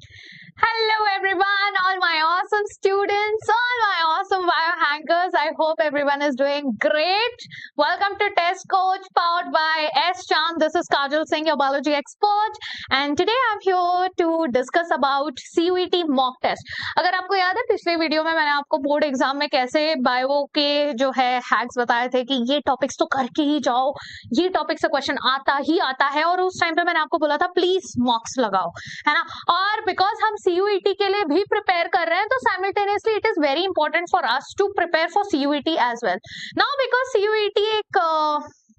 Hello everyone, all my awesome students, all my awesome biohackers. I hope everyone is doing great. Welcome to Test Coach powered by S. Chand. This is Kajal Singh, your biology expert, and today I'm here to discuss about CUET mock test. अगर आपको याद है पिछले video में मैंने आपको board exam में कैसे बायो के जो है हैक्स बताए थे कि ये टॉपिक्स तो करके ही जाओ, ये टॉपिक से क्वेश्चन आता ही आता है, और उस टाइम पे मैंने आपको बोला था प्लीज मॉक्स लगाओ, है ना। और बिकॉज हम CUET के लिए भी प्रिपेयर कर रहे हैं तो simultaneously it is very important for us to prepare for CUET as well. Now because CUET एक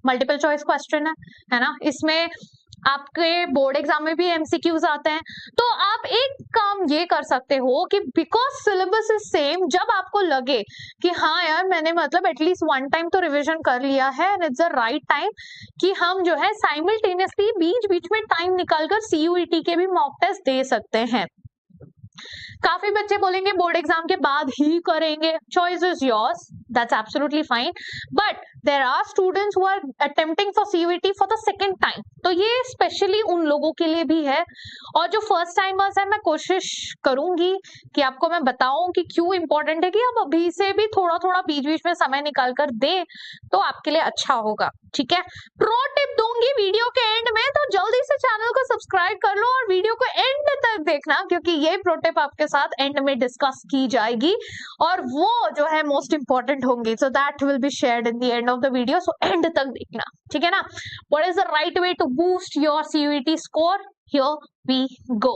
मल्टीपल चॉइस क्वेश्चन है ना, इसमें आपके बोर्ड एग्जाम में भी MCQs आते हैं, तो आप एक काम ये कर सकते हो कि बिकॉज सिलेबस इज सेम, जब आपको लगे कि हाँ यार मैंने मतलब एटलीस्ट वन टाइम तो रिवीजन कर लिया है and it's the right time कि हम जो है साइमल्टेनियसली बीच बीच में टाइम निकालकर CUET के भी मॉक टेस्ट दे सकते हैं। काफी बच्चे बोलेंगे बोर्ड एग्जाम के बाद ही करेंगे, choice is yours, that's absolutely fine, but there are students who are attempting for CUET for the second time, तो ये स्पेशली उन लोगों के लिए भी है। और जो फर्स्ट टाइमर्स है, मैं कोशिश करूंगी कि आपको मैं बताऊं कि क्यों इंपॉर्टेंट है कि आप अभी से भी थोड़ा थोड़ा बीच बीच में समय निकाल कर दे तो आपके लिए अच्छा होगा, ठीक है। प्रो टिप दूंगी वीडियो के एंड में, तो जल्दी से चैनल को सब्सक्राइब कर लो और वीडियो को एंड तक देखना, क्योंकि ये प्रो टिप आपके साथ एंड में डिस्कस की जाएगी और वो जो है मोस्ट इंपॉर्टेंट होंगी, so that will be shared in the end of the video, so end तक देखना, ठीक है ना। What is the right way to boost your CUET score? Here we go.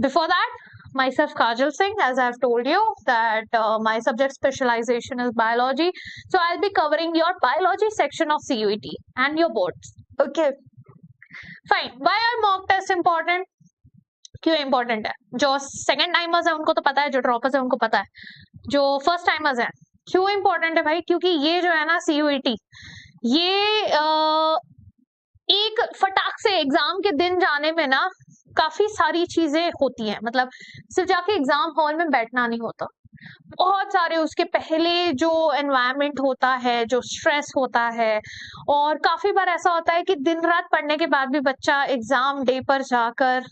Before that, myself Kajal Singh, as I've told you that my subject specialization is biology, so I'll be covering your biology section of CUET and your boards. Okay, fine. Why are mock tests important? क्यों important है? जो second timers है उनको तो पता है, जो droppers है उनको पता है, जो फर्स्ट टाइमर्स है क्यों इंपॉर्टेंट है भाई? क्योंकि ये जो है ना CUET, ये एक फटाक से एग्जाम के दिन जाने में ना काफी सारी चीजें होती हैं, मतलब सिर्फ जाके एग्जाम हॉल में बैठना नहीं होता, बहुत सारे उसके पहले जो एनवायरनमेंट होता है, जो स्ट्रेस होता है, और काफी बार ऐसा होता है कि दिन रात पढ़ने के बाद भी बच्चा एग्जाम डे पर जाकर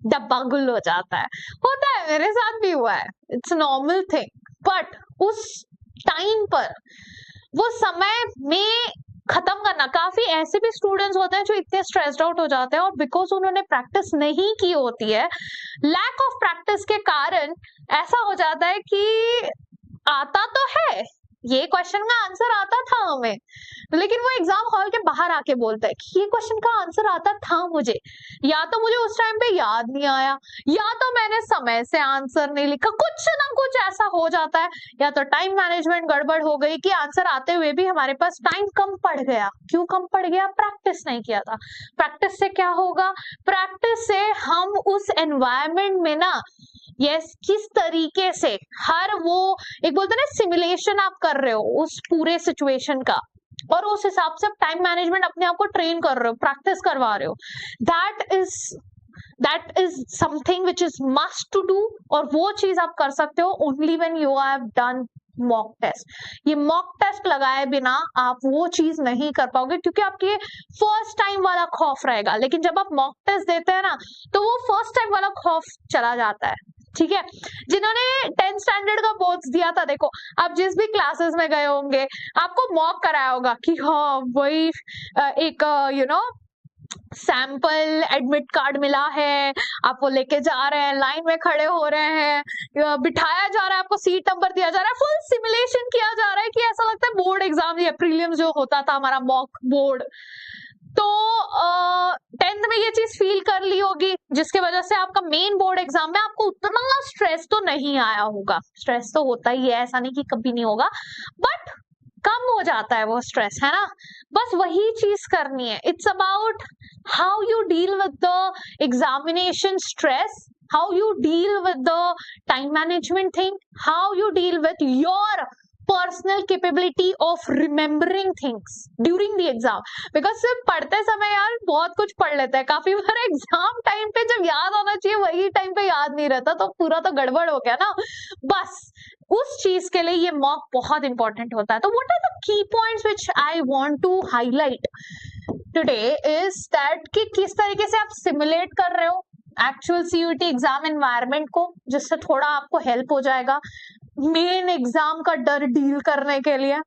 डब्बा गुल हो जाता है, होता है, मेरे साथ भी हुआ है, इट्स नॉर्मल थिंग। बट उस टाइम पर वो समय में खत्म करना, काफी ऐसे भी स्टूडेंट्स होते हैं जो इतने स्ट्रेस्ड आउट हो जाते हैं और बिकॉज उन्होंने प्रैक्टिस नहीं की होती है, लैक ऑफ प्रैक्टिस के कारण ऐसा हो जाता है कि आता तो है, ये क्वेश्चन का आंसर आता था हमें, लेकिन वो एग्जाम हॉल के बाहर आके बोलता है कि ये क्वेश्चन का आंसर आता था मुझे, या तो मुझे उस टाइम पे याद नहीं आया, या तो मैंने समय से आंसर नहीं लिखा, कुछ ना कुछ ऐसा हो जाता है, या तो टाइम मैनेजमेंट गड़बड़ हो गई कि आंसर आते हुए भी हमारे पास टाइम कम पड़ गया। क्यों कम पड़ गया? प्रैक्टिस नहीं किया था। प्रैक्टिस से क्या होगा? प्रैक्टिस से हम उस एनवायरमेंट में ना किस तरीके से हर वो एक बोलते हैं ना सिमुलेशन आप कर रहे हो उस पूरे सिचुएशन का, और उस हिसाब से टाइम मैनेजमेंट अपने आप को ट्रेन कर रहे हो, प्रैक्टिस करवा रहे हो, that is something which is must to do, और वो चीज आप कर सकते हो only when you have done mock test. ये मॉक टेस्ट लगाए बिना आप वो चीज नहीं कर पाओगे, क्योंकि आपके फर्स्ट टाइम वाला खौफ रहेगा, लेकिन जब आप मॉक टेस्ट देते हैं ना तो वो फर्स्ट टाइम वाला खौफ चला जाता है, ठीक है। जिन्होंने 10th स्टैंडर्ड का बोर्ड्स दिया था, देखो आप जिस भी क्लासेस में गए होंगे आपको मॉक कराया होगा कि हाँ वही एक सैंपल एडमिट कार्ड मिला है, आप वो लेके जा रहे हैं, लाइन में खड़े हो रहे हैं, बिठाया जा रहा है, आपको सीट नंबर दिया जा रहा है, फुल सिमुलेशन किया जा रहा है कि ऐसा लगता है बोर्ड एग्जाम या प्रीलिम्स जो होता था हमारा मॉक बोर्ड। तो 10th में ये चीज फील कर ली होगी, जिसके वजह से आपका मेन बोर्ड एग्जाम में आपको उतना स्ट्रेस तो नहीं आया होगा। स्ट्रेस तो होता ही है, ऐसा नहीं कि कभी नहीं होगा, बट कम हो जाता है वो स्ट्रेस, है ना। बस वही चीज करनी है, it's about how you deal with the examination stress, how you deal with the time management thing, how you deal with your personal capability of remembering things during the exam. Because सिर्फ पढ़ते समय यार बहुत कुछ पढ़ लेते हैं, काफी बार एग्जाम टाइम पे जब याद होना चाहिए वही टाइम पे याद नहीं रहता, तो पूरा तो गड़बड़ हो गया ना। बस उस चीज के लिए ये मॉक बहुत इंपॉर्टेंट होता है। तो what are the key points which I want to highlight today is that कि किस तरीके से आप सिमुलेट कर रहे हो, एक्चुअल CUET एग्जाम एनवायरनमेंट को, जिससे थोड़ा आपको हेल्प हो जाएगा मेन एग्जाम का डर डील करने के लिए।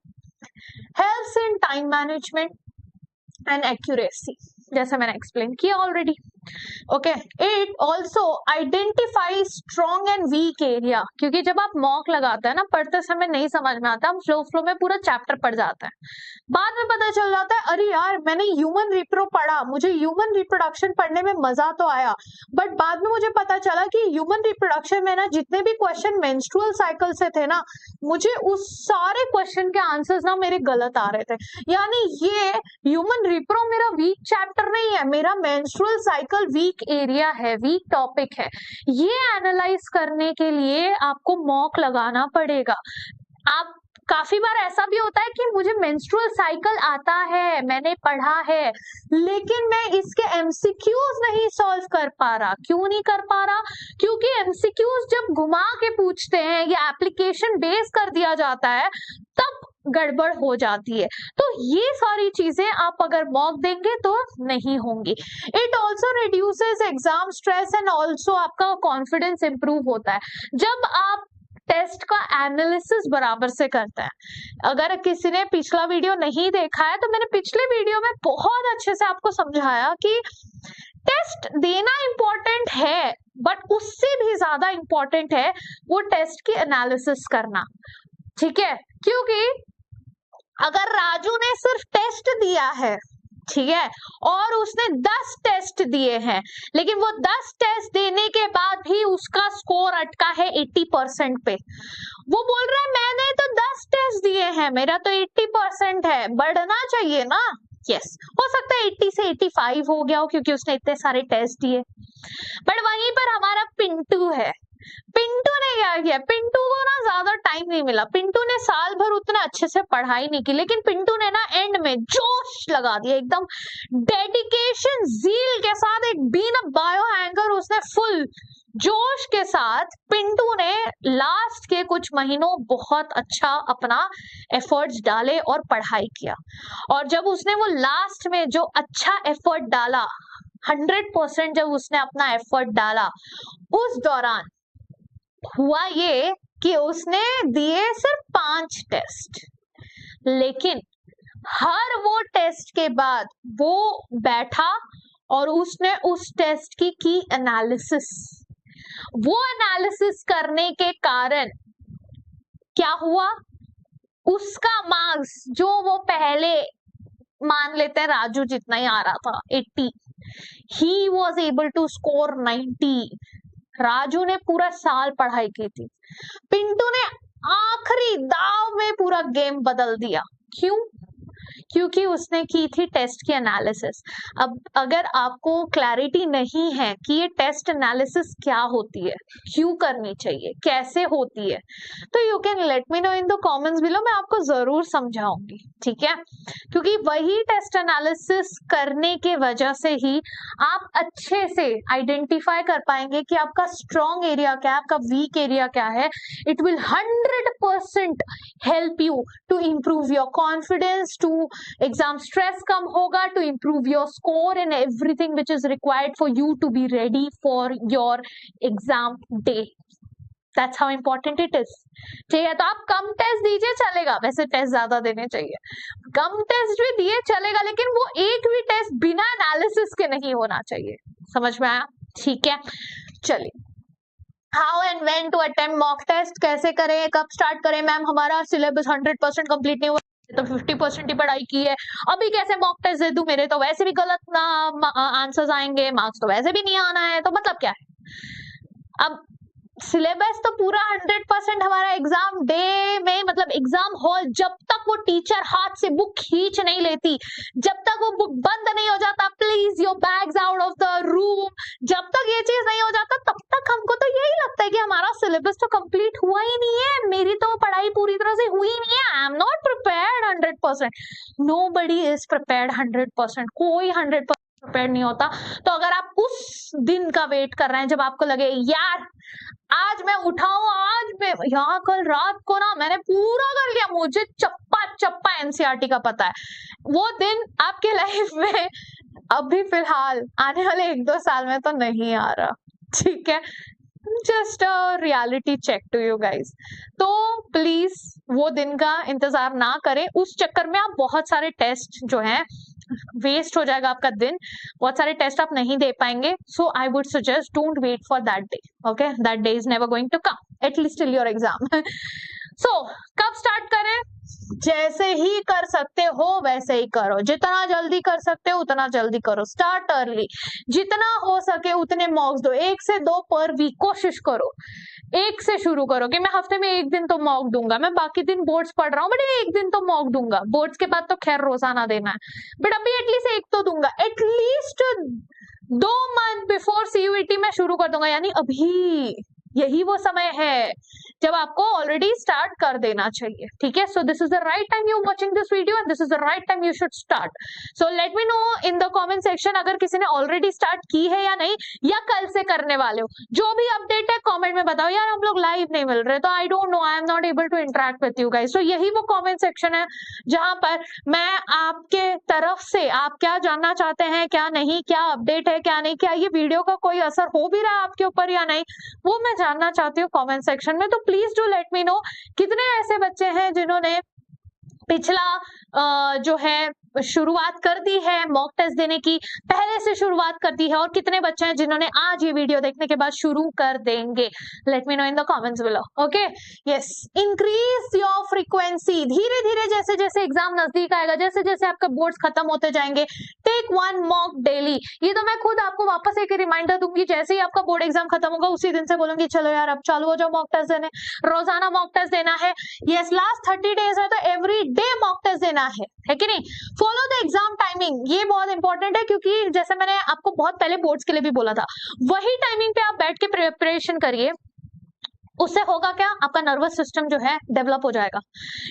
Helps in time management and accuracy, जैसे मैंने एक्सप्लेन किया already. Okay, it also identify strong and weak area, क्योंकि जब आप मॉक लगाते हैं ना, पढ़ते समय नहीं समझ में आता, हम फ्लो में पूरा चैप्टर पढ़ जाते हैं, बाद में पता चल जाता है अरे यार मैंने ह्यूमन रिप्रो पढ़ा, मुझे ह्यूमन रिप्रोडक्शन पढ़ने में मजा तो आया, बट बाद में मुझे पता चला कि ह्यूमन रिप्रोडक्शन में ना जितने भी क्वेश्चन मेंस्ट्रुअल साइकिल से थे ना, मुझे उस सारे क्वेश्चन के आंसर्स ना मेरे गलत आ रहे थे। यानी ये ह्यूमन रिप्रो मेरा वीक चैप्टर नहीं है, मेरा मेंस्ट्रुअल साइकिल वीक एरिया है, वीक टॉपिक है। ये एनालाइज करने के लिए आपको मॉक लगाना पड़ेगा। आप काफी बार ऐसा भी होता है कि मुझे मेंस्ट्रुअल साइकिल आता है, मैंने पढ़ा है, लेकिन मैं इसके एमसीक्यूज नहीं सॉल्व कर पा रहा। क्यों नहीं कर पा रहा? क्योंकि एमसीक्यूज जब घुमा के पूछते हैं या एप्लीकेशन बेस कर दिया जाता है तब गड़बड़ हो जाती है। तो ये सारी चीजें आप अगर मॉक देंगे तो नहीं होंगी। It also reduces exam stress and also आपका कॉन्फिडेंस इंप्रूव होता है जब आप टेस्ट का एनालिसिस बराबर से करता है। अगर किसी ने पिछला वीडियो नहीं देखा है तो मैंने पिछले वीडियो में बहुत अच्छे से आपको समझाया कि टेस्ट देना इंपॉर्टेंट है, बट उससे भी ज्यादा इंपॉर्टेंट है वो टेस्ट की एनालिसिस करना। ठीक है, क्योंकि अगर राजू ने सिर्फ टेस्ट दिया है, ठीक है, और उसने 10 टेस्ट दिए हैं, लेकिन वो 10 टेस्ट देने के बाद भी उसका स्कोर अटका है 80% पे, वो बोल रहा है मैंने तो 10 टेस्ट दिए हैं, मेरा तो 80% है, बढ़ना चाहिए ना। यस, हो सकता है 80 से 85 हो गया हो क्योंकि उसने इतने सारे टेस्ट दिए। बट वहीं पर हमारा पिंटू है, पिंटू ने क्या किया? पिंटू को ना ज्यादा टाइम नहीं मिला, पिंटू ने साल भर उतना अच्छे से पढ़ाई नहीं की, लेकिन पिंटू ने ना एंड में जोश लगा दिया, एकदम डेडिकेशन जील के साथ, एक बीन अ बायो हैंगर उसने फुल जोश के साथ पिंटू ने लास्ट के कुछ महीनों बहुत अच्छा अपना एफर्ट्स डाले और पढ़ाई किया। और जब उसने वो लास्ट में जो अच्छा एफर्ट डाला, 100% जब उसने अपना एफर्ट डाला, उस दौरान हुआ ये कि उसने दिए सिर्फ 5 टेस्ट, लेकिन हर वो टेस्ट के बाद वो बैठा और उसने उस टेस्ट की एनालिसिस। वो एनालिसिस करने के कारण क्या हुआ? उसका मार्क्स जो वो पहले मान लेते हैं राजू जितना ही आ रहा था 80, he was able to score 90। Raju ने पूरा साल पढ़ाई की थी, पिंटू ने आखिरी दाव में पूरा गेम बदल दिया। क्यों? क्योंकि उसने की थी टेस्ट की एनालिसिस। अब अगर आपको क्लैरिटी नहीं है कि ये टेस्ट एनालिसिस क्या होती है, क्यों करनी चाहिए, कैसे होती है, तो you can let me know in the comments below, मैं आपको जरूर समझाऊंगी। ठीक है, क्योंकि वही टेस्ट एनालिसिस करने के वजह से ही आप अच्छे से आइडेंटिफाई कर पाएंगे कि आपका स्ट्रॉन्ग एरिया क्या है, आपका वीक एरिया क्या है। It will 100% help you to improve your confidence, to exam stress कम होगा, to improve your score and everything which is required for you to be ready for your exam day. That's how important it is. ठीक है, तो आप कम test दीजिए चलेगा, वैसे test ज्यादा देने चाहिए, कम टेस्ट भी दिए चलेगा, लेकिन वो एक भी टेस्ट बिना एनालिसिस के नहीं होना चाहिए। समझ में आया? ठीक है, चलिए, how and when to attempt mock test, कैसे करें, कब स्टार्ट करें? मैम हमारा सिलेबस 100% कंप्लीट नहीं हुआ, तो 50% ही पढ़ाई की है, अभी कैसे मॉक टेस्ट दे दूं, मेरे तो वैसे भी गलत आंसर्स आएंगे, मार्क्स तो वैसे भी नहीं आना है, तो मतलब क्या है? अब सिलेबस तो पूरा 100% हमारा एग्जाम डे में, मतलब एग्जाम हॉल, जब तक वो टीचर हाथ से बुक खींच नहीं लेती, जब तक वो बुक बंद नहीं हो जाता, please your bags out of the room, जब तक ये चीज नहीं हो जाता तब तक हमको तो यही लगता है कि हमारा सिलेबस तो कंप्लीट हुआ ही नहीं है, मेरी तो पढ़ाई पूरी तरह से हुई नहीं है, आई am not prepared 100%। Nobody is prepared 100%, कोई 100% प्रिपेयर्ड नहीं होता। तो अगर आप उस दिन का वेट कर रहे हैं जब आपको लगे यार आज मैं उठाऊं, आज मैं यहाँ, कल रात को ना मैंने पूरा कर लिया, मुझे चप्पा चप्पा एनसीईआरटी का पता है, वो दिन आपके लाइफ में अभी फिलहाल आने वाले 1-2 साल में तो नहीं आ रहा, ठीक है। Just a reality check to you guys. तो प्लीज वो दिन का इंतजार ना करें, उस चक्कर में आप बहुत सारे टेस्ट जो हैं वेस्ट हो जाएगा आपका दिन, बहुत सारे टेस्ट आप नहीं दे पाएंगे। So I would suggest don't wait for that day, okay, that day is never going to come at least till your exam. So कब स्टार्ट करें? जैसे ही कर सकते हो वैसे ही करो, जितना जल्दी कर सकते हो उतना जल्दी करो, स्टार्ट अर्ली, जितना हो सके उतने मॉक्स दो, 1 से 2 पर वीक कोशिश करो। 1 से शुरू करो कि मैं हफ्ते में 1 दिन तो मॉक दूंगा, मैं बाकी दिन बोर्ड्स पढ़ रहा हूँ बट 1 दिन तो मॉक दूंगा, बोर्ड्स के बाद तो खैर रोजाना देना है बट अभी एटलीस्ट 1 तो दूंगा, एटलीस्ट 2 मंथ बिफोर सीयूईटी में शुरू कर दूंगा। यानी अभी यही वो समय है जब आपको ऑलरेडी स्टार्ट कर देना चाहिए, ठीक है। So this is the right time you watching this video and this is the right time you should start. So let me know in the comment section अगर किसी ने ऑलरेडी स्टार्ट की है या नहीं, या कल से करने वाले हो। जो भी अपडेट है कमेंट में बताओ। यार हम लोग लाइव नहीं मिल रहे तो I don't know, I am not able to interact with you guys. तो यही वो कमेंट सेक्शन है जहां पर मैं आपके तरफ से आप क्या जानना चाहते हैं, क्या नहीं, क्या अपडेट है, क्या नहीं, क्या ये वीडियो का कोई असर हो भी रहा है आपके ऊपर या नहीं, वो मैं जानना चाहती हूँ कमेंट सेक्शन में। तो please do let me know कितने ऐसे बच्चे हैं जिन्होंने पिछला जो है शुरुआत कर दी है मॉक टेस्ट देने की, पहले से शुरुआत कर दी है, और कितने बच्चे हैं जिन्होंने आज ये वीडियो देखने के बाद शुरू कर देंगे। Let me know in the comments below, okay. Yes, increase your frequency, धीरे धीरे जैसे जैसे एग्जाम नजदीक आएगा, जैसे जैसे आपके बोर्ड्स खत्म होते जाएंगे, टेक 1 मॉक डेली। ये तो मैं खुद आपको वापस एक रिमाइंडर दूंगी, जैसे ही आपका बोर्ड एग्जाम खत्म होगा उसी दिन से बोलूंगी चलो यार अब चालू हो जाओ मॉक टेस्ट देने, रोजाना मॉक टेस्ट देना है। यस, लास्ट 30 डेज है तो एवरी डे मॉक टेस्ट देना है कि नहीं। फॉलो द एग्जाम टाइमिंग, ये बहुत इंपॉर्टेंट है क्योंकि जैसे मैंने आपको बहुत पहले बोर्ड्स के लिए भी बोला था, वही टाइमिंग पे आप बैठ के प्रिपरेशन करिए। उससे होगा क्या, आपका नर्वस सिस्टम जो है डेवलप हो जाएगा,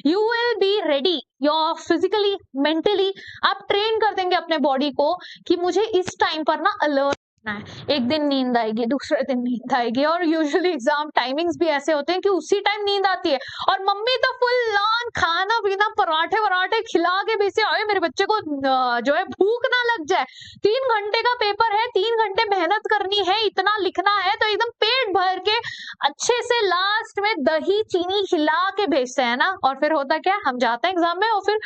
you will be ready, your physically mentally आप ट्रेन कर देंगे अपने बॉडी को कि मुझे इस टाइम पर ना अलर्ट है। एक दिन नींद आएगी, दूसरे दिन नींद आएगी, और यूजुअली एग्जाम टाइमिंग्स भी ऐसे होते हैं कि उसी टाइम नींद आती है, और मम्मी तो फुल ऑन खाना पीना पराठे वराठे खिला के बेचे आए मेरे बच्चे को जो है भूख ना लग जाए। 3 घंटे का पेपर है, 3 घंटे मेहनत करनी है, इतना लिखना है, तो एकदम पेट भर के अच्छे से लास्ट में दही चीनी खिला के भेजते हैं ना, और फिर होता क्या, हम जाते हैं एग्जाम में और फिर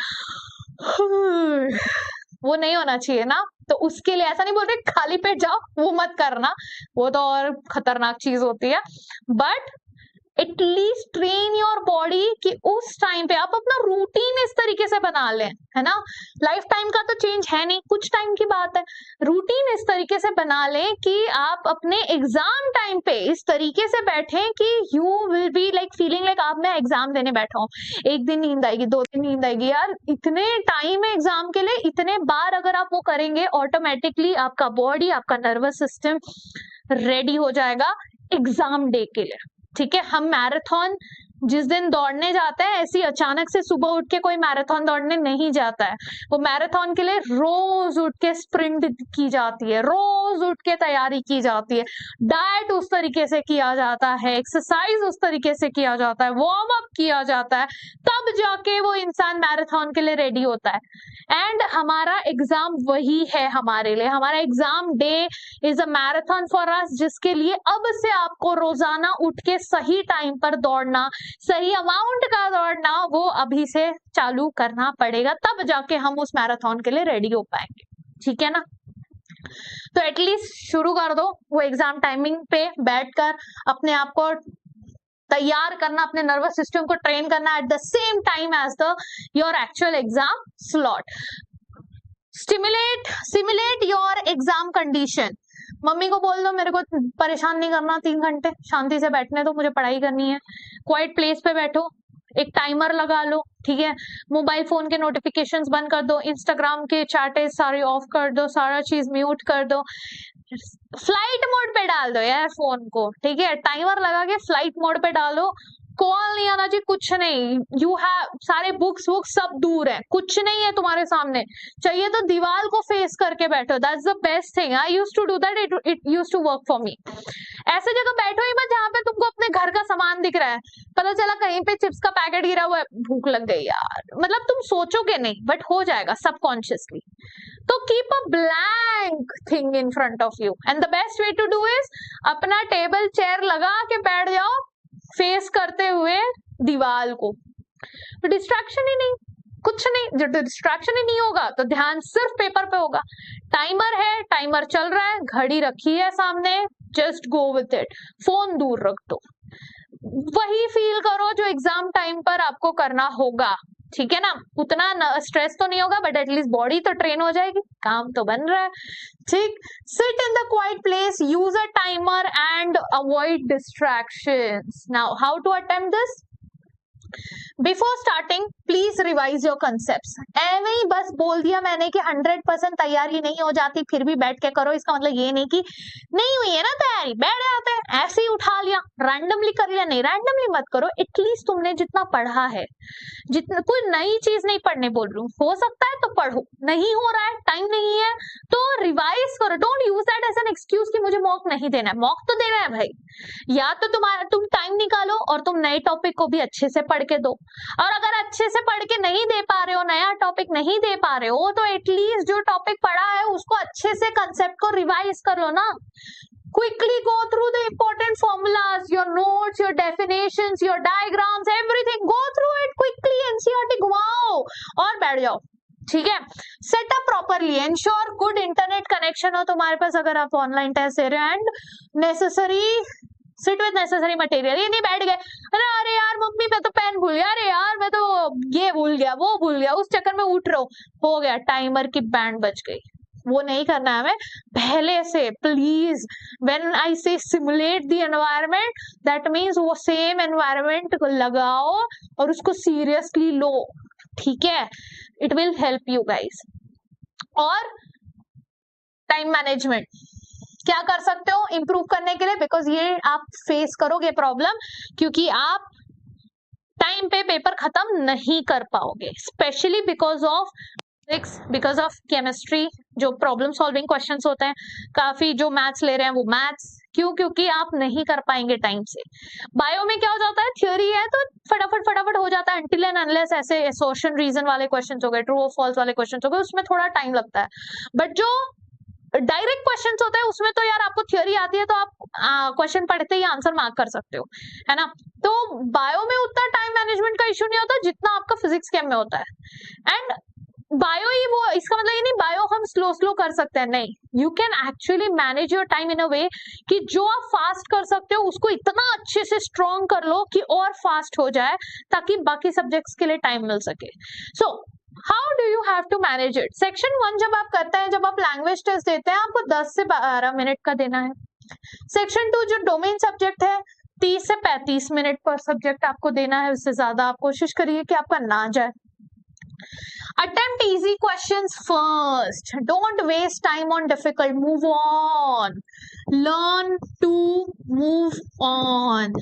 वो नहीं होना चाहिए ना। तो उसके लिए ऐसा नहीं बोल रहे खाली पेट जाओ, वो मत करना, वो तो और खतरनाक चीज होती है। But at least train your body कि उस टाइम पे आप अपना रूटीन इस तरीके से बना लें, है ना। लाइफ टाइम का तो चेंज है नहीं, कुछ टाइम की बात है। रूटीन इस तरीके से बना लें कि आप अपने एग्जाम टाइम पे इस तरीके से बैठें कि you will be like feeling like आप मैं एग्जाम देने बैठा हूँ। 1 दिन नींद आएगी, 2 दिन नींद आएगी, यार इतने टाइम है एग्जाम के लिए, इतने बार अगर आप वो करेंगे ऑटोमेटिकली आपका बॉडी, आपका नर्वस सिस्टम रेडी हो जाएगा एग्जाम डे के लिए, ठीक है। हम मैराथन जिस दिन दौड़ने जाते हैं, ऐसी अचानक से सुबह उठ के कोई मैराथन दौड़ने नहीं जाता है। वो मैराथन के लिए रोज उठ के स्प्रिंट की जाती है, रोज उठ के तैयारी की जाती है, डाइट उस तरीके से किया जाता है, एक्सरसाइज उस तरीके से किया जाता है, वार्म अप किया जाता है, तब जाके वो इंसान मैराथन के लिए रेडी होता है। एंड हमारा एग्जाम वही है हमारे लिए, हमारा exam day is a marathon for us, जिसके लिए अब से आपको रोजाना उठ के सही टाइम पर दौड़ना, सही अमाउंट का दौड़ना, वो अभी से चालू करना पड़ेगा, तब जाके हम उस मैराथन के लिए रेडी हो पाएंगे, ठीक है ना। तो एटलीस्ट शुरू कर दो वो एग्जाम टाइमिंग पे बैठकर अपने आप को तैयार करना, अपने नर्वस सिस्टम को ट्रेन करना at the same time as the your actual exam slot. Simulate your exam condition. Mummy को बोल दो मेरे को परेशान नहीं करना, 3 घंटे शांति से बैठने दो, मुझे पढ़ाई करनी है। क्वाइट प्लेस पे बैठो, एक टाइमर लगा लो, ठीक है। मोबाइल फोन के नोटिफिकेशंस बंद कर दो, इंस्टाग्राम के चैटें सारे ऑफ कर दो, सारा चीज म्यूट कर दो, फ्लाइट मोड पे डाल दो यार फोन को, ठीक है। टाइमर लगा के फ्लाइट मोड पे डालो, कॉल नहीं आना चाहिए, कुछ नहीं। यू हैव सारे बुक्स वुक्स सब दूर है, कुछ नहीं है तुम्हारे सामने, चाहिए तो दीवार को फेस करके बैठो, that's the best thing. I used to do that, it used to work for me. ऐसे जगह बैठो ही मत जहां पे तुमको अपने घर का सामान दिख रहा है, पता चला कहीं पे चिप्स का पैकेट गिरा हुआ है, भूख लग गई यार, मतलब तुम सोचोगे नहीं बट हो जाएगा सबकॉन्शियसली। तो keep a blank thing in front of you and the best way to do is अपना टेबल चेयर लगा के बैठ जाओ फेस करते हुए दीवार को, डिस्ट्रैक्शन ही नहीं, कुछ नहीं, जब डिस्ट्रैक्शन ही नहीं होगा तो ध्यान सिर्फ पेपर पे होगा। टाइमर है, टाइमर चल रहा है, घड़ी रखी है सामने, just go with it, phone दूर रख दो, वही फील करो जो एग्जाम टाइम पर आपको करना होगा, ठीक है ना। उतना स्ट्रेस तो नहीं होगा बट एटलीस्ट बॉडी तो ट्रेन हो जाएगी, काम तो बन रहा है, ठीक। Sit in the quiet place, use a timer and avoid distractions. Now how to attempt this? Before starting please revise your concepts. ऐਵੇਂ ही बस बोल दिया मैंने कि 100% तैयारी नहीं हो जाती फिर भी बैठ के करो, इसका मतलब ये नहीं कि नहीं हुई है ना तैयारी बैठ जाते हैं, ऐसे ही उठा लिया रैंडमली कर लिया, नहीं रैंडमली मत करो। एटलीस्ट तुमने जितना पढ़ा है, जितना, कोई नई चीज नहीं पढ़ने बोल रही हूँ, हो सकता है तो पढ़ो, नहीं हो रहा है, टाइम नहीं है तो रिवाइज करो। Don't use that as an excuse कि मुझे मॉक नहीं देना है, मॉक तो देना है भाई, या तो तुम टाइम निकालो और तुम नए टॉपिक को भी अच्छे से पढ़ के दो, और अगर अच्छे से पढ़ के नहीं दे पा रहे हो, नया टॉपिक नहीं दे पा रहे हो, तो एटलीस्ट जो टॉपिक पढ़ा है उसको अच्छे से कंसेप्ट को रिवाइज कर लो ना। Quickly go through the important formulas, your notes, your definitions, your diagrams, everything. Go through it quickly, NCERT घुमाओ और बैठ जाओ, ठीक है। Setup properly, ensure good internet connection हो तुम्हारे पास अगर आप ऑनलाइन टेस्ट दे रहे हो, and necessary sit with necessary material. ये नहीं बैठ गए अरे यार मम्मी मैं तो पेन भूल गया, अरे यार मैं तो ये भूल गया, वो भूल गया, उस चक्कर में उठ रहा हूँ, हो गया टाइमर की बैंड बज गई। वो नहीं करना है हमें, पहले से प्लीज, व्हेन आई से simulate the environment that means वो सेम एनवायरनमेंट को लगाओ और उसको सीरियसली लो, ठीक है। It will help you guys. और टाइम मैनेजमेंट क्या कर सकते हो इंप्रूव करने के लिए, बिकॉज ये आप फेस करोगे प्रॉब्लम, क्योंकि आप टाइम पे पेपर खत्म नहीं कर पाओगे, specially because of physics, because of chemistry, जो प्रॉब्लम सॉल्विंग क्वेश्चंस होते हैं, काफी जो मैथ्स ले रहे हैं वो मैथ्स, क्योंकि आप नहीं कर पाएंगे टाइम से। बायो में क्या हो जाता है, थ्योरी है तो फटाफट हो जाता है, until and unless ऐसे एसोसिएशन रीजन वाले क्वेश्चंस हो गए, ट्रू और फॉल्स वाले क्वेश्चंस हो गए, उसमें थोड़ा टाइम लगता है। बट जो डायरेक्ट क्वेश्चंस होते हैं उसमें तो यार आपको थ्योरी आती है तो आप क्वेश्चन पढ़ते ही आंसर मार्क कर सकते हो, है ना। तो बायो में उतना टाइम मैनेजमेंट का इश्यू नहीं होता जितना आपका फिजिक्स केम में होता है। एंड बायो ही वो, इसका मतलब ये नहीं बायो हम स्लो कर सकते हैं, नहीं, you can actually manage your time in a way कि जो आप फास्ट कर सकते हो उसको इतना अच्छे से स्ट्रॉन्ग कर लो कि और फास्ट हो जाए, ताकि बाकी सब्जेक्ट्स के लिए टाइम मिल सके। So how do you have to manage it? Section 1 जब आप करते हैं, जब आप लैंग्वेज टेस्ट देते हैं, आपको 10 से 12 मिनट का देना है। सेक्शन 2 जो डोमेन सब्जेक्ट है, 30 से 35 मिनट पर सब्जेक्ट आपको देना है, उससे ज्यादा आप कोशिश करिए कि आपका ना जाए। Attempt easy questions first. Don't waste time on difficult. Move on. Learn to move on.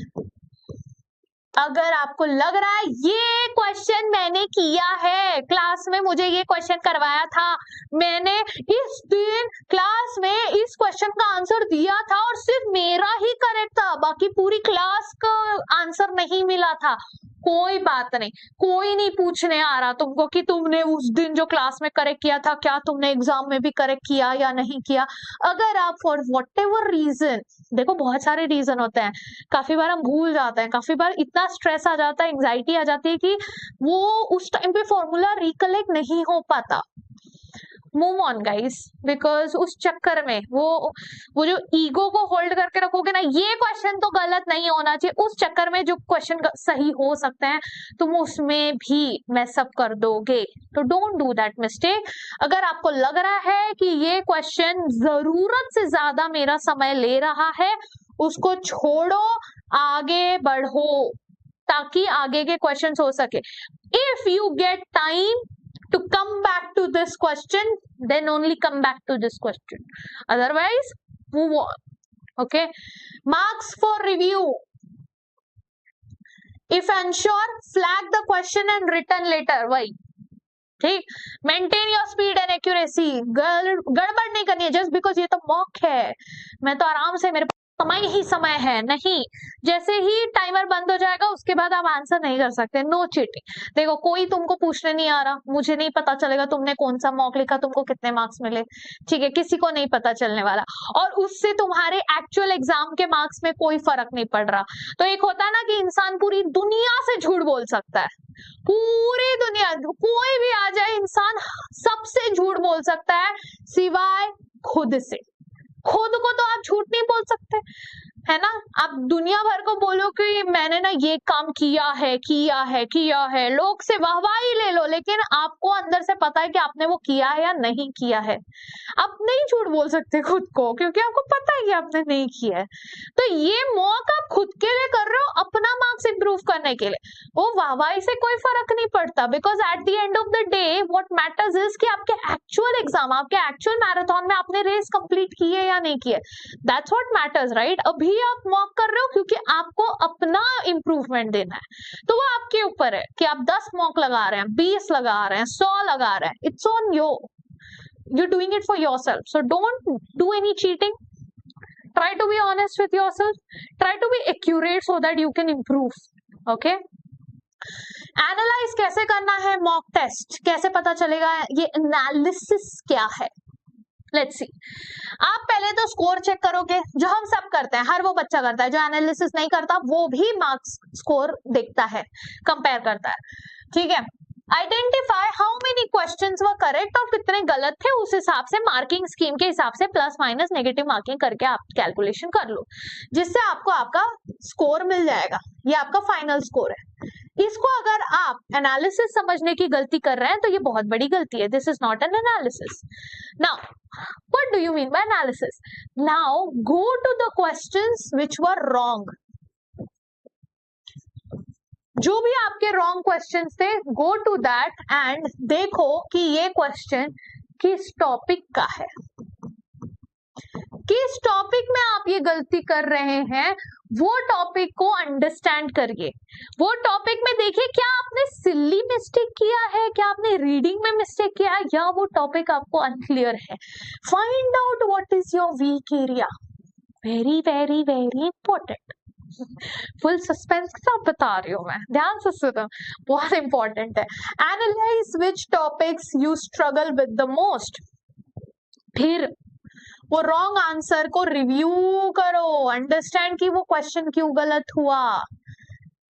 अगर आपको लग रहा है ये क्वेश्चन मैंने किया है, क्लास में मुझे ये क्वेश्चन करवाया था, मैंने इस दिन क्लास में इस क्वेश्चन का आंसर दिया था और सिर्फ मेरा ही करेक्ट था, बाकी पूरी क्लास का आंसर नहीं मिला था, कोई बात नहीं, कोई नहीं पूछने आ रहा तुमको कि तुमने उस दिन जो क्लास में करेक्ट किया था क्या तुमने एग्जाम में भी करेक्ट किया या नहीं किया। अगर आप फॉर व्हाटएवर रीजन, देखो बहुत सारे रीजन होते हैं, काफी बार हम भूल जाते हैं, काफी बार इतना स्ट्रेस आ जाता है, एंजाइटी आ जाती है कि वो उस टाइम पे फॉर्मूला रिकलेक्ट नहीं हो पाता। मूव ऑन गाइस, बिकॉज उस चक्कर में वो जो ईगो को होल्ड करके रखोगे ना, ये क्वेश्चन तो गलत नहीं होना चाहिए, उस चक्कर में जो क्वेश्चन सही हो सकते हैं तुम उसमें भी मैसअप कर दोगे। तो डोंट डू दैट मिस्टेक। अगर आपको लग रहा है कि ये क्वेश्चन जरूरत से ज्यादा मेरा समय ले रहा है, उसको छोड़ो, आगे बढ़ो, ताकि आगे के क्वेश्चंस हो सके। If you get time to come back to this question, then only come back to this question, otherwise move on. Okay, marks for review, if unsure flag the question and return later. वही ठीक, maintain your speed and accuracy, गड़बड़ नहीं करनी है just because ये तो mock है, मैं तो आराम से मेरे समय ही समय है, नहीं, जैसे ही टाइमर बंद हो जाएगा उसके बाद आप आंसर नहीं कर सकते। No cheating. देखो, कोई तुमको पूछने नहीं आ रहा, मुझे नहीं पता चलेगा तुमने कौन सा मॉक लिखा, तुमको कितने मार्क्स मिले, ठीक है, किसी को नहीं पता चलने वाला, और उससे तुम्हारे एक्चुअल एग्जाम के मार्क्स में कोई फर्क नहीं पड़ रहा। तो एक होता है ना कि इंसान पूरी दुनिया से झूठ बोल सकता है, पूरी दुनिया, कोई भी आ जाए इंसान सबसे झूठ बोल सकता है सिवाय खुद से। खुद को तो आप झूठ नहीं बोल सकते, है ना। आप दुनिया भर को बोलो कि मैंने ना ये काम किया है किया है किया है, लोग से वाहवाही ले लो, लेकिन आपको अंदर से पता है कि आपने वो किया है या नहीं किया है। आप नहीं झूठ बोल सकते खुद को, क्योंकि आपको पता है कि आपने नहीं किया है। तो ये मॉक आप खुद के लिए कर रहे हो, अपना मार्क्स इंप्रूव करने के लिए। वो वाहवाही से कोई फर्क नहीं पड़ता, because at the end of the day what matters is कि आपके एक्चुअल एग्जाम, आपके एक्चुअल मैराथन में आपने रेस कंप्लीट की है या नहीं की है। That's what matters, right. अभी आप मॉक कर रहे हो क्योंकि आपको अपना इंप्रूवमेंट देना है, तो वो आपके ऊपर है कि आप 10 मॉक लगा रहे हैं, 20 लगा रहे हैं, 100 लगा रहे हैं। It's on you, you're doing it for yourself, so don't do any cheating. Try to be honest with yourself, try to be accurate so that you can improve. Okay, analyse कैसे करना है मॉक टेस्ट, कैसे पता चलेगा ये analysis क्या है। Let's see, आप पहले तो स्कोर चेक करोगे, जो हम सब करते हैं, हर वो बच्चा करता है जो एनालिसिस नहीं करता, वो भी मार्क्स स्कोर देखता है, कंपेयर करता है, ठीक है। Identify how many questions were correct, और कितने गलत थे, उस हिसाब से मार्किंग स्कीम के हिसाब से प्लस माइनस नेगेटिव मार्किंग करके आप कैलकुलेशन कर लो, जिससे आपको आपका स्कोर मिल जाएगा। ये आपका फाइनल स्कोर है। इसको अगर आप एनालिसिस समझने की गलती कर रहे हैं तो ये बहुत बड़ी गलती है। This is not an analysis. Now what do you mean by analysis? Now go to the questions which were wrong. जो भी आपके रॉन्ग क्वेश्चंस थे, गो टू दैट एंड देखो कि ये क्वेश्चन किस टॉपिक का है, किस टॉपिक में आप ये गलती कर रहे हैं। वो टॉपिक को अंडरस्टैंड करिए, वो टॉपिक में देखिए क्या आपने सिली मिस्टेक किया है, क्या आपने रीडिंग में मिस्टेक किया है, या वो टॉपिक आपको अनक्लियर है। Find out what is your weak area, very very very important. Full suspense के साथ बता रही हूँ मैं, ध्यान से सुनो, बहुत इंपॉर्टेंट है। Analyse which topics you struggle with the most. फिर वो रॉन्ग आंसर को रिव्यू करो, अंडरस्टैंड कि वो क्वेश्चन क्यों गलत हुआ।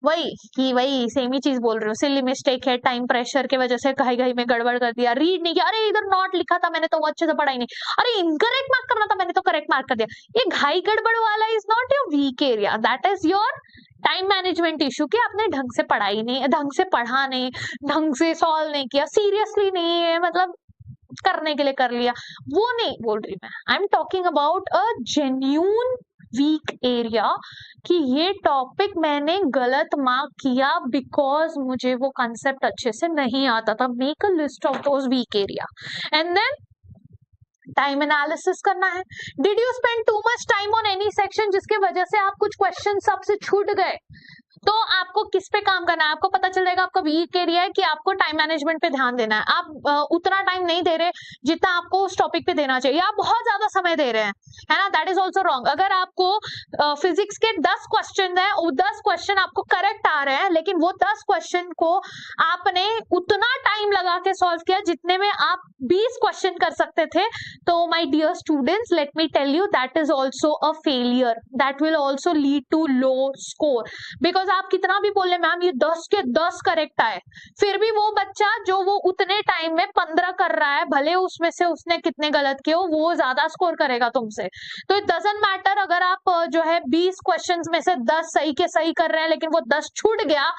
वही सेम ही चीज बोल रही हूँ, सिली मिस्टेक है, टाइम प्रेशर के वजह से घाई में गड़बड़ कर दिया, रीड नहीं किया, अरे इधर नॉट लिखा था मैंने तो वो अच्छे से पढ़ा ही नहीं, अरे इनकरेक्ट मार्क करना था मैंने तो करेक्ट मार्क कर दिया। ये घाई गड़बड़ वाला is not your weak area, that is your time management issue कि आपने ढंग से पढ़ाई नहीं, ढंग से पढ़ा नहीं, ढंग से सॉल्व नहीं किया, सीरियसली नहीं है, मतलब करने के लिए कर लिया, वो नहीं बोल रही मैं। I am talking about a genuine weak area कि ये टॉपिक मैंने गलत मार्क किया बिकॉज मुझे वो कंसेप्ट अच्छे से नहीं आता था। Make a list of those weak area and then time analysis करना है। Did you spend too much time on any section जिसके वजह से आप कुछ क्वेश्चन सबसे छूट गए, तो आपको किस पे काम करना है। आपको पता चल जाएगा आपका वीक एरिया है कि आपको टाइम मैनेजमेंट पे ध्यान देना है। आप उतना टाइम नहीं दे रहे जितना आपको उस टॉपिक पे देना चाहिए, आप बहुत ज्यादा समय दे रहे हैं, है ना, दैट इज ऑल्सो रॉन्ग। अगर आपको फिजिक्स के 10 क्वेश्चन है, वो 10 क्वेश्चन आपको करेक्ट आ रहे हैं, लेकिन वो 10 क्वेश्चन को आपने उतना टाइम लगा के सॉल्व किया जितने में आप 20 क्वेश्चन कर सकते थे, तो my dear students let me tell you that is also a failure, that will also lead to low score. Because आप कितना भी बोले मैम ये 10 के 10 करेक्ट आए, फिर भी वो बच्चा जो वो उतने टाइम में 15 कर रहा है, भले उसमें से उसने कितने गलत किए हो, वो ज्यादा स्कोर करेगा तुमसे। तो इट डजंट मैटर अगर आप जो है 20 क्वेश्चंस में से 10 सही के सही कर रहे हैं लेकिन वो 10 छूट गया,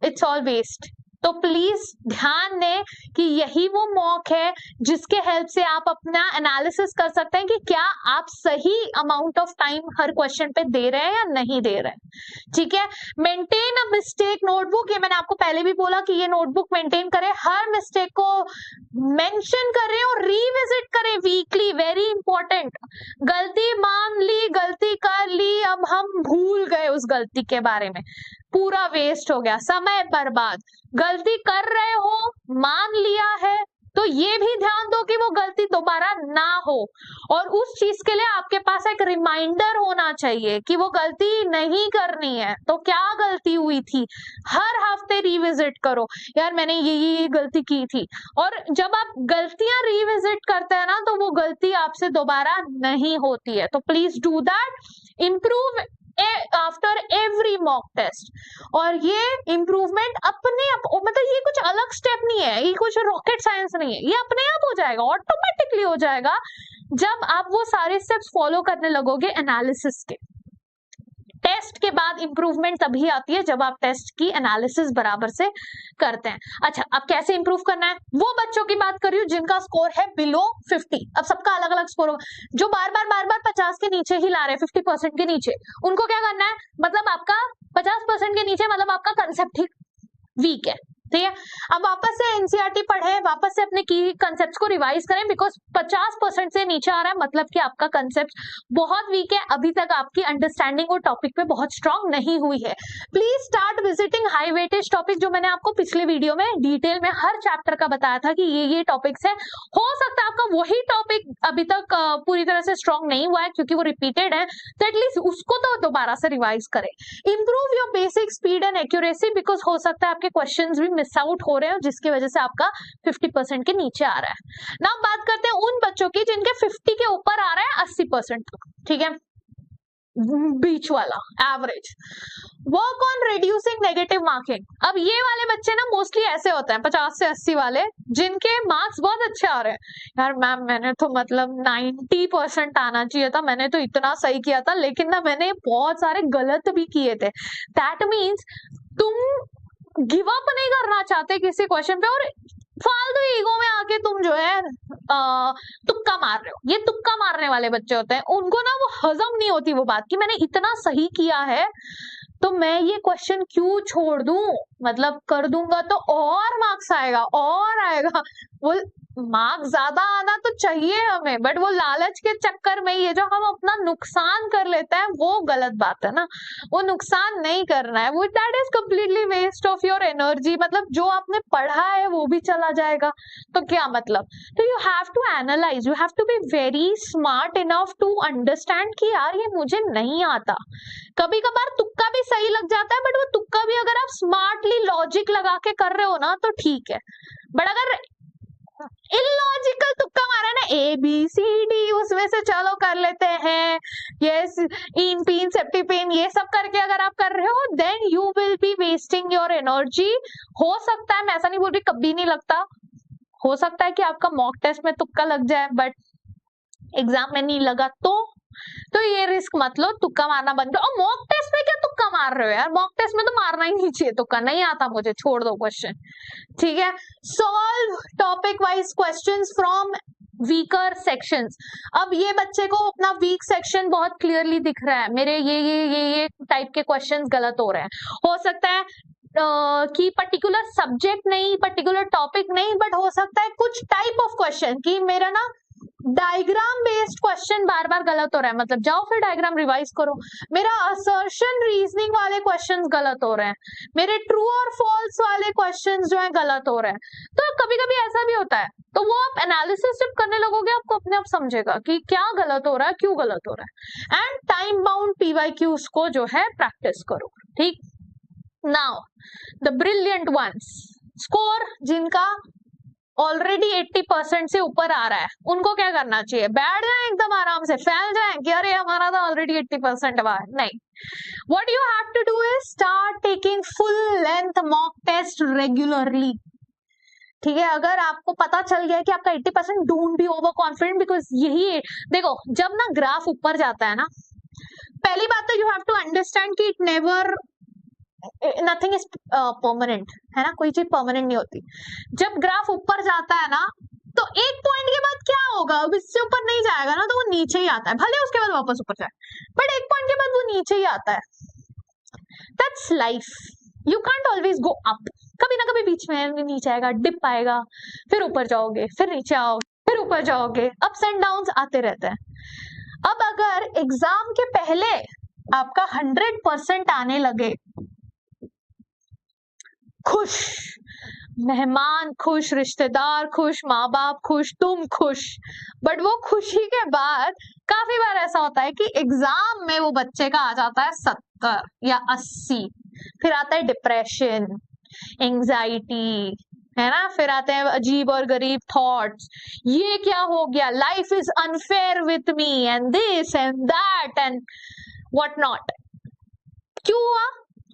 इट्स ऑल वेस्ट। तो प्लीज ध्यान दें कि यही वो मॉक है जिसके हेल्प से आप अपना एनालिसिस कर सकते हैं कि क्या आप सही amount of time her question पे दे रहे हैं या नहीं दे रहे हैं, ठीक है। मेंटेन अ मिस्टेक नोटबुक, ये मैंने आपको पहले भी बोला कि ये नोटबुक मेंटेन करें, हर मिस्टेक को मेंशन करें और रिविजिट करें वीकली, वेरी इंपॉर्टेंट। गलती मान ली, गलती कर ली, अब हम भूल गए उस गलती के बारे में, पूरा वेस्ट हो गया, समय बर्बाद। गलती कर रहे हो, मान लिया है, तो ये भी ध्यान दो कि वो गलती दोबारा ना हो, और उस चीज के लिए आपके पास एक रिमाइंडर होना चाहिए कि वो गलती नहीं करनी है। तो क्या गलती हुई थी, हर हफ्ते रिविजिट करो, यार मैंने ये गलती की थी। और जब आप गलतियां रिविजिट करते हैं ना, तो वो गलती आपसे दोबारा नहीं होती है। तो please do that, improve after every mock test. और ये इम्प्रूवमेंट अपने आप, मतलब ये कुछ अलग स्टेप नहीं है, ये कुछ रॉकेट साइंस नहीं है, ये अपने आप हो जाएगा, ऑटोमेटिकली हो जाएगा जब आप वो सारे स्टेप्स फॉलो करने लगोगे एनालिसिस के। टेस्ट के बाद इंप्रूवमेंट तभी आती है जब आप टेस्ट की एनालिसिस बराबर से करते हैं। अच्छा, अब कैसे इंप्रूव करना है, वो बच्चों की बात कर रही हूँ जिनका स्कोर है बिलो 50। अब सबका अलग अलग स्कोर होगा, जो बार बार 50 के नीचे ही ला रहे हैं, 50% के नीचे, उनको क्या करना है, मतलब आपका 50% के नीचे, मतलब आपका कंसेप्ट ही वीक है, ठीक है। अब वापस से एनसीईआरटी पढ़े, वापस से अपने की कंसेप्ट्स को रिवाइज करें, बिकॉज 50% से नीचे आ रहा है, मतलब कि आपका कंसेप्ट बहुत वीक है, अभी तक आपकी अंडरस्टैंडिंग वो टॉपिक पे बहुत स्ट्रांग नहीं हुई है। Please start visiting high weightage topic, जो मैंने आपको पिछले वीडियो में डिटेल में हर चैप्टर का बताया था कि ये टॉपिक्स है। हो सकता है आपका वही टॉपिक अभी तक पूरी तरह से स्ट्रांग नहीं हुआ है क्योंकि वो रिपीटेड है, तो एटलीस्ट उसको तो दोबारा से रिवाइज करें। Improve your basic speed and accuracy, because हो सकता है आपके क्वेश्चंस भी मिस आउट हो रहे हैं जिसकी वजह से आपका 50% के नीचे आ रहा है। ना बात करते हैं उन बच्चों की जिनके 50 के ऊपर आ रहा है 80% तक, ठीक है, बीच वाला average. Work on reducing negative marking. अब ये वाले बच्चे ना मोस्टली ऐसे होते हैं 50 से 80 वाले, जिनके मार्क्स बहुत अच्छे आ रहे हैं। यार मैम मैंने तो मतलब 90% आना चाहिए था, मैंने तो इतना सही किया था, लेकिन ना मैंने बहुत सारे गलत भी किए थे। दैट मीन्स तुम गिव अप नहीं करना चाहते किसी क्वेश्चन पे, और फालतू ईगो में आके तुम जो है तुक्का मार रहे हो। ये तुक्का मारने वाले बच्चे होते हैं, उनको ना वो हजम नहीं होती वो बात कि मैंने इतना सही किया है तो मैं ये क्वेश्चन क्यों छोड़ दूं, मतलब कर दूंगा तो और मार्क्स आएगा और आएगा। वो मार्क्स ज्यादा आना तो चाहिए हमें, बट वो लालच के चक्कर में ये जो हम अपना नुकसान कर लेते हैं वो गलत बात है ना। वो नुकसान नहीं करना है, वो that is completely waste of your energy. मतलब जो आपने पढ़ा है वो भी चला जाएगा, तो क्या मतलब। तो you have to analyse, you have to be very smart enough to understand कि यार ये मुझे नहीं आता। कभी कभार तुक्का भी सही लग जाता है, बट वो तुक्का भी अगर आप स्मार्टली लॉजिक लगा के कर रहे हो ना तो ठीक है, बट अगर इलॉजिकल तुक्का मारा ना ABCD, उसमें से चलो कर लेते हैं, yes in pin safety pen ये सब करके अगर आप कर रहे हो, then you will be wasting your energy. हो सकता है, मैं ऐसा नहीं बोल रही कभी नहीं लगता, हो सकता है कि आपका मॉक टेस्ट में तुक्का लग जाए, बट एग्जाम में नहीं लगा तो ये रिस्क मत लो, तुक्का मारना बंद करो। और मॉक टेस्ट में क्या तुक्का मार रहे हो यार, मॉक टेस्ट में तो मारना ही नहीं चाहिए तुक्का, नहीं आता मुझे, छोड़ दो क्वेश्चन, ठीक है। Solve topic wise questions from weaker sections. अब ये बच्चे को अपना वीक सेक्शन बहुत क्लियरली दिख रहा है, मेरे ये टाइप के क्वेश्चंस गलत हो रहे हैं। हो सकता है कि पर्टिकुलर सब्जेक्ट नहीं, पर्टिकुलर टॉपिक नहीं, बट हो सकता है कुछ टाइप ऑफ क्वेश्चन कि मेरा ना डायग्राम बेस्ड क्वेश्चन बार बार गलत हो रहा है, मतलब जाओ फिर डायग्राम रिवाइज करो। मेरा असर्शन रीजनिंग वाले क्वेश्चंस गलत हो रहे हैं, मेरे ट्रू और फॉल्स वाले क्वेश्चंस जो है गलत हो रहे हैं। तो कभी कभी ऐसा भी होता है, तो वो आप एनालिसिस जब करने लगोगे आपको अपने आप समझेगा कि क्या गलत हो रहा है, क्यों गलत हो रहा है। एंड टाइम बाउंड PYQs को जो है प्रैक्टिस करो, ठीक। Now the brilliant ones, score जिनका ऑलरेडी 80% से ऊपर आ रहा है, उनको क्या करना चाहिए, बैठ जाए एकदम आराम से, फैल जाए कि अरे हमारा तो ऑलरेडी 80% हुआ है, नहीं। What you have to do is start taking full length mock test regularly, ठीक है। अगर आपको पता चल गया कि आपका 80%, don't be over confident, because यही देखो, जब ना ग्राफ ऊपर जाता है ना, पहली बात तो यू हैव टू अंडरस्टैंड कि it never, nothing is permanent, है ना, कोई चीज परमानेंट नहीं होती। जब ग्राफ ऊपर जाता है ना, तो एक पॉइंट के बाद क्या होगा, अब इससे ऊपर नहीं जाएगा ना, तो वो नीचे ही आता है, भले उसके बाद वापस ऊपर जाए, बट एक पॉइंट के बाद वो नीचे ही आता है। That's life, you can't always go up, कभी ना कभी बीच में नीचे आएगा, डिप आएगा, फिर ऊपर जाओगे, फिर नीचे आओगे, फिर ऊपर जाओगे, अप्स एंड डाउन्स आते रहते हैं। अब अगर एग्जाम के पहले आपका 100% आने लगे, खुश, मेहमान खुश, रिश्तेदार खुश, माँ बाप खुश, तुम खुश। बट वो खुशी के बाद काफी बार ऐसा होता है कि एग्जाम में वो बच्चे का आ जाता है 70 या 80, फिर आता है डिप्रेशन, एंजाइटी, है ना, फिर आते हैं अजीब और गरीब थॉट्स, ये क्या हो गया, life is unfair with me and this and that and what not. क्यों हुआ?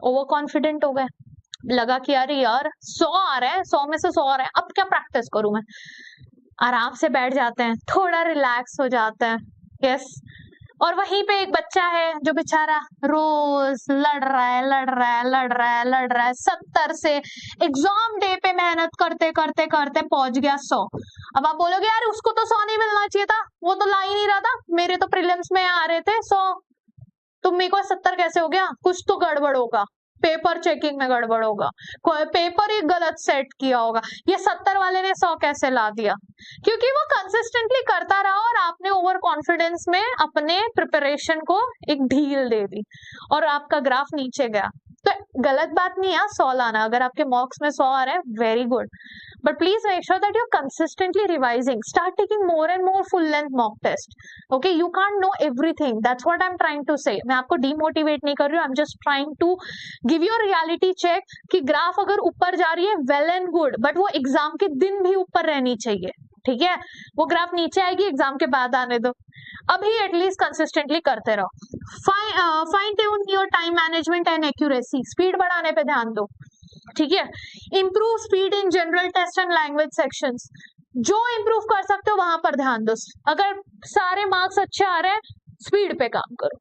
ओवर कॉन्फिडेंट हो गए, लगा कि यार 100 आ रहे हैं, 100 में से 100 आ रहे हैं, अब क्या प्रैक्टिस करूं मैं। आराम से बैठ जाते हैं, थोड़ा रिलैक्स हो जाते हैं। यस, और वहीं पे एक बच्चा है जो बेचारा रोज लड़ रहा है, लड़ रहा है, लड़ रहा है, लड़ रहा है, 70 से एग्जाम डे पे मेहनत करते करते करते पहुंच गया 100। अब आप बोलोगे यार उसको तो 100 नहीं मिलना चाहिए था, वो तो ला ही नहीं रहा था, मेरे तो प्रीलिम्स में आ रहे थे 100, तुम मेरे को 70 कैसे हो गया? कुछ तो गड़बड़ होगा, पेपर चेकिंग में गड़बड़ होगा, कोई पेपर ही गलत सेट किया होगा, ये 70 वाले ने 100 कैसे ला दिया? क्योंकि वो कंसिस्टेंटली करता रहा और आपने ओवर कॉन्फिडेंस में अपने प्रिपरेशन को एक ढील दे दी और आपका ग्राफ नीचे गया। तो गलत बात नहीं है 100 लाना, अगर आपके मार्क्स में 100 आ रहे हैं, very good, but please make sure that you're consistently revising. Start taking more and more full length mock test. Okay, you can't know everything, that's what I'm trying to say. मैं आपको demotivate नहीं कर रही हूँ, I'm just trying to give you a reality check कि graph अगर ऊपर जा रही है well and good, but वो एग्जाम के दिन भी ऊपर रहनी चाहिए, ठीक है? वो ग्राफ नीचे आएगी एग्जाम के बाद आने दो, अभी एटलीस्ट कंसिस्टेंटली करते रहो। Fine tune your time management and accuracy, speed बढ़ाने पे ध्यान दो, ठीक है? Improve speed in general test and language sections, जो इम्प्रूव कर सकते हो वहां पर ध्यान दो। अगर सारे मार्क्स अच्छे आ रहे हैं, स्पीड पे काम करो,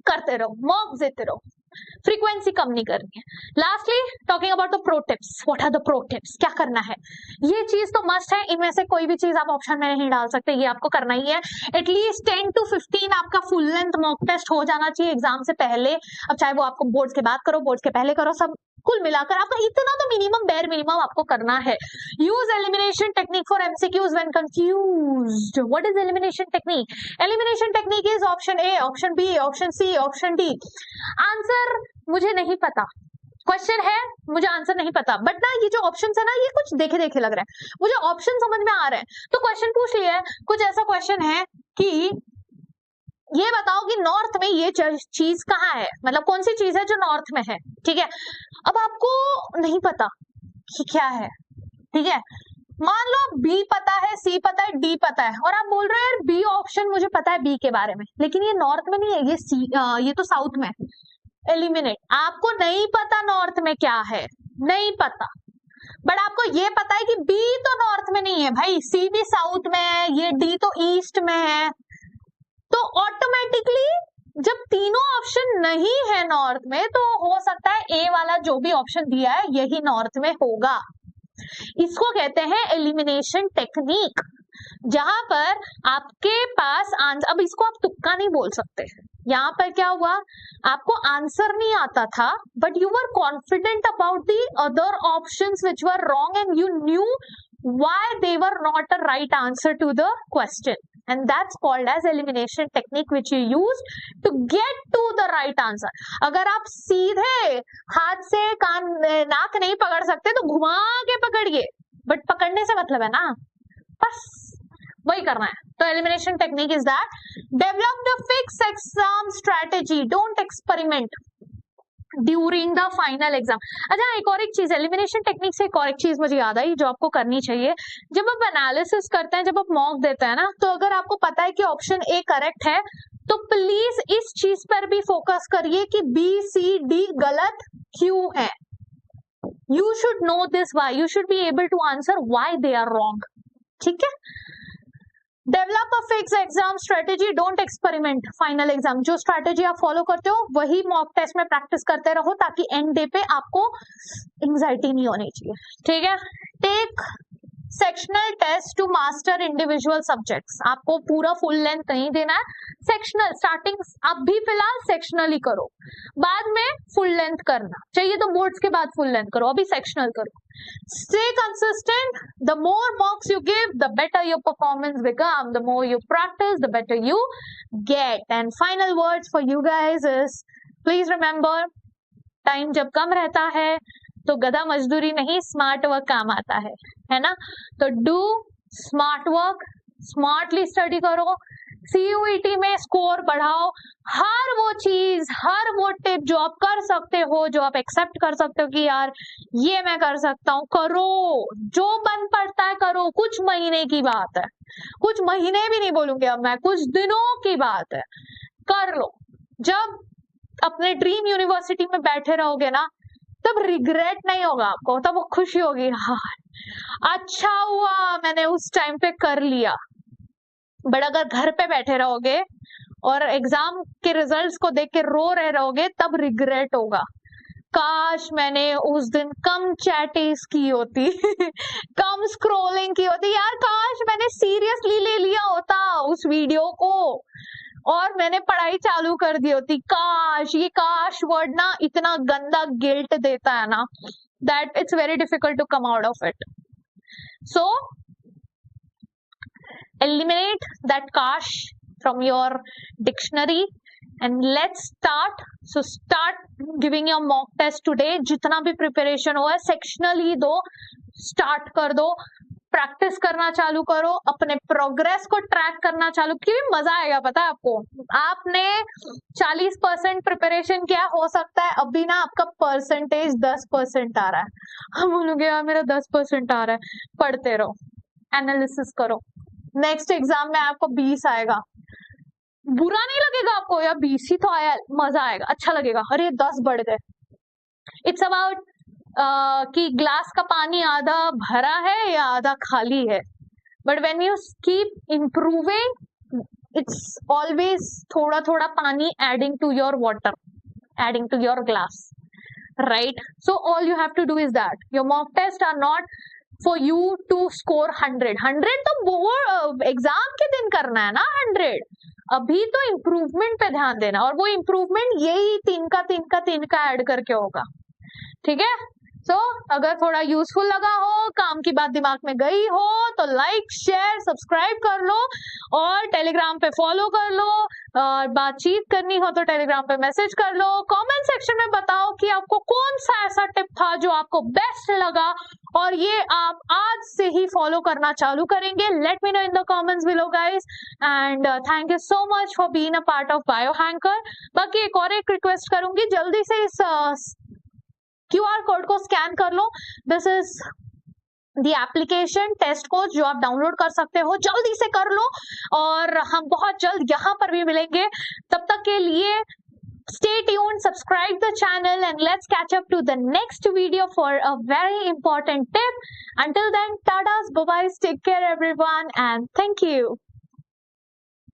करते रहो, मॉक देते रहो, फ्रीक्वेंसी कम नहीं करनी है। Lastly talking about the pro tips, what are the pro tips, क्या करना है? ये चीज तो मस्ट है, इनमें से कोई भी चीज आप ऑप्शन में नहीं डाल सकते, ये आपको करना ही है। एटलीस्ट 10 to 15 आपका फुल लेंथ मॉक टेस्ट हो जाना चाहिए एग्जाम से पहले। अब चाहे वो आपको बोर्ड्स के बाद करो, बोर्ड्स के पहले करो, सब कुल मिलाकर आपका इतना तो मिनिमम, बेयर मिनिमम आपको करना है। Use elimination technique for MCQs when confused. What is elimination technique? Elimination technique is option A, option B, option C, option D. Answer मुझे नहीं पता, क्वेश्चन है मुझे आंसर नहीं पता, बट ना ये जो ऑप्शन है ना, ये कुछ देखे देखे लग रहा है, मुझे ऑप्शन समझ में आ रहे हैं, तो क्वेश्चन पूछ लिया है। कुछ ऐसा क्वेश्चन है कि ये बताओ कि नॉर्थ में ये चीज कहाँ है, मतलब कौन सी चीज है जो नॉर्थ में है, ठीक है? अब आपको नहीं पता कि क्या है, ठीक है? मान लो बी पता है, सी पता है, डी पता है, और आप बोल रहे हैं यार बी ऑप्शन मुझे पता है बी के बारे में, लेकिन ये नॉर्थ में नहीं है, ये सी, ये तो साउथ में है। एलिमिनेट, आपको नहीं पता नॉर्थ में क्या है, नहीं पता, बट आपको ये पता है कि बी तो नॉर्थ में नहीं है भाई, सी भी साउथ में है, ये डी तो ईस्ट में है, तो ऑटोमेटिकली जब तीनों ऑप्शन नहीं है नॉर्थ में, तो हो सकता है ए वाला जो भी ऑप्शन दिया है यही नॉर्थ में होगा। इसको कहते हैं एलिमिनेशन टेक्निक, जहां पर आपके पास आंसर, अब इसको आप तुक्का नहीं बोल सकते। यहाँ पर क्या हुआ, आपको आंसर नहीं आता था, but you were confident about the other options which were wrong and you knew why they were not a right answer to the question, and that's called as elimination technique which you use to get to the right answer. अगर आप सीधे हाथ से कान नाक नहीं पकड़ सकते तो घुमा के पकड़िए, बट पकड़ने से मतलब है ना, बस वही करना है। तो elimination technique is that develop the fix exam strategy, don't experiment during the final exam. अच्छा, एक और एक चीज, एलिमिनेशन टेक्निक से एक और एक चीज मुझे याद आई जो आपको करनी चाहिए। जब आप एनालिसिस करते हैं, जब आप मॉक देते हैं ना, तो अगर आपको पता है कि ऑप्शन ए करेक्ट है, तो प्लीज इस चीज पर भी फोकस करिए कि बी सी डी गलत क्यों है। You should know this why, you should be able to answer why they are wrong, ठीक है? Develop a fix exam strategy, don't experiment final exam. जो स्ट्रेटेजी आप फॉलो करते हो वही मॉक टेस्ट में प्रैक्टिस करते रहो, ताकि एंड डे पे आपको एंजाइटी नहीं होनी चाहिए, ठीक है? Take sectional test to master individual subjects, आपको पूरा फुल लेंथ नहीं देना है, सेक्शनल स्टार्टिंग अभी फिलहाल सेक्शनल ही करो, बाद में फुल लेंथ करना चाहिए तो बोर्ड्स के बाद फुल लेंथ करो, अभी सेक्शनल करो। Stay consistent. The more mocks you give, the better your performance become. The more you practice, the better you get. And final words for you guys is, please remember, time जब कम रहता है, तो गधा मजदूरी नहीं, smart work काम आता है ना। तो do smart work, smartly study करो, CUET में स्कोर बढ़ाओ, हर वो चीज, हर वो टिप जो आप कर सकते हो, जो आप एक्सेप्ट कर सकते हो कि यार ये मैं कर सकता हूँ, करो, जो बन पड़ता है करो। कुछ महीने की बात है, कुछ महीने भी नहीं बोलूंगी अब मैं, कुछ दिनों की बात है, कर लो। जब अपने ड्रीम यूनिवर्सिटी में बैठे रहोगे ना, तब रिग्रेट नहीं होगा आपको, तब वो खुशी होगी, हाँ अच्छा हुआ मैंने उस टाइम पे कर लिया। बट अगर घर पे बैठे रहोगे और एग्जाम के रिजल्ट्स को देख के रो रहे रहोगे, तब रिग्रेट होगा, काश मैंने उस दिन कम चैटिंग्स की होती कम स्क्रोलिंग की होती, यार काश मैंने सीरियसली ले लिया होता उस वीडियो को और मैंने पढ़ाई चालू कर दी होती। काश, ये काश वर्ड ना इतना गंदा गिल्ट देता है ना, that it's very difficult to come out of it. So eliminate that kash from your dictionary and let's start. So start giving your mock test today. जितना भी प्रिपरेशन हुआ है सेक्शनल ही दो, स्टार्ट कर दो, प्रैक्टिस करना चालू करो, अपने प्रोग्रेस को ट्रैक करना चालू, क्योंकि मजा आएगा। पता है आपको, आपने 40% प्रिपरेशन किया, हो सकता है अभी ना आपका परसेंटेज 10% आ रहा है, हम बोलोगे यार मेरा 10% आ रहा है, पढ़ते रहो, एनालिसिस करो, नेक्स्ट एग्जाम में आपको 20 आएगा, बुरा नहीं लगेगा आपको, यार 20 ही तो आया, मजा आएगा, अच्छा लगेगा, अरे 10 बढ़ गए। इट्स अबाउट कि ग्लास का पानी आधा भरा है या आधा खाली है, but when you keep improving, it's always थोड़ा थोड़ा पानी adding to your water, adding to your glass, right. So all you have to do is that, your mock test are not for you to score 100 तो board exam के दिन करना है ना 100, अभी तो इम्प्रूवमेंट पे ध्यान देना, और वो इम्प्रूवमेंट यही 3 का ऐड करके होगा, ठीक है। सो अगर थोड़ा यूजफुल लगा हो, काम की बात दिमाग में गई हो, तो लाइक शेयर सब्सक्राइब कर लो और टेलीग्राम पे फॉलो कर लो, और बातचीत करनी हो तो टेलीग्राम पे मैसेज कर लो। कमेंट सेक्शन में बताओ कि आपको कौन सा ऐसा टिप था जो आपको बेस्ट लगा और ये आप आज से ही फॉलो करना चालू करेंगे। Let me know in the comments below guys, and thank you so much for being a part of bio hanker. बाकी एक और रिक्वेस्ट करूंगी, जल्दी से इस QR कोड को स्कैन कर लो, this is the application test coach जो आप डाउनलोड कर सकते हो, जल्दी से कर लो और हम बहुत जल्द यहाँ पर भी मिलेंगे। तब तक के लिए stay tuned, subscribe the channel, and let's catch up to the next video for a very important tip. Until then, tadas, bye-bye, take care everyone, and thank you.